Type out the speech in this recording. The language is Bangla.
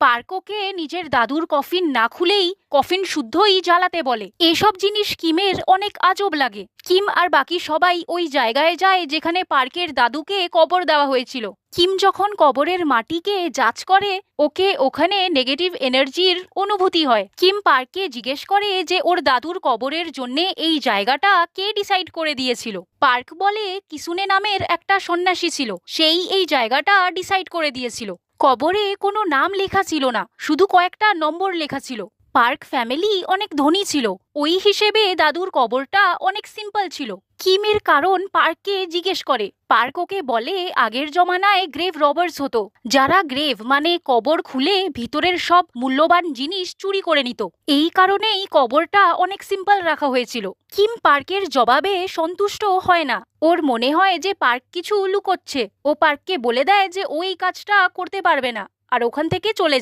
পার্ক ওকে নিজের দাদুর কফিন না খুলেই কফিন শুদ্ধই জ্বালাতে বলে। এসব জিনিস কিমের অনেক আজব লাগে। কিম আর বাকি সবাই ওই জায়গায় যায় যেখানে পার্কের দাদুকে কবর দেওয়া হয়েছিল। কিম যখন কবরের মাটিকে যাচ করে ওকে ওখানে নেগেটিভ এনার্জির অনুভূতি হয়। কিম পার্ককে জিজ্ঞেস করে যে ওর দাদুর কবরের জন্যে এই জায়গাটা কে ডিসাইড করে দিয়েছিল। পার্ক বলে কিসুনে নামের একটা সন্ন্যাসী ছিল, সেই এই জায়গাটা ডিসাইড করে দিয়েছিল। কবরে কোনো নাম লেখা ছিল না, শুধু কয়েকটা নম্বর লেখা ছিল। পার্ক ফ্যামিলি অনেক ধনী ছিল, ওই হিসেবে দাদুর কবরটা অনেক সিম্পল ছিল। কিমের কারণ পার্ককে জিজ্ঞেস করে। পার্ক ওকে বলে আগের জমানায় গ্রেভ রবার্স হতো, যারা গ্রেভ মানে কবর খুলে ভিতরের সব মূল্যবান জিনিস চুরি করে নিত। এই কারণেই কবরটা অনেক সিম্পল রাখা হয়েছিল। কিম পার্কের জবাবে সন্তুষ্ট হয় না, ওর মনে হয় যে পার্ক কিছু লুকোচ্ছে। ও পার্ককে বলে দেয় যে ওই কাজটা করতে পারবে না আর ওখান থেকে চলে যায়।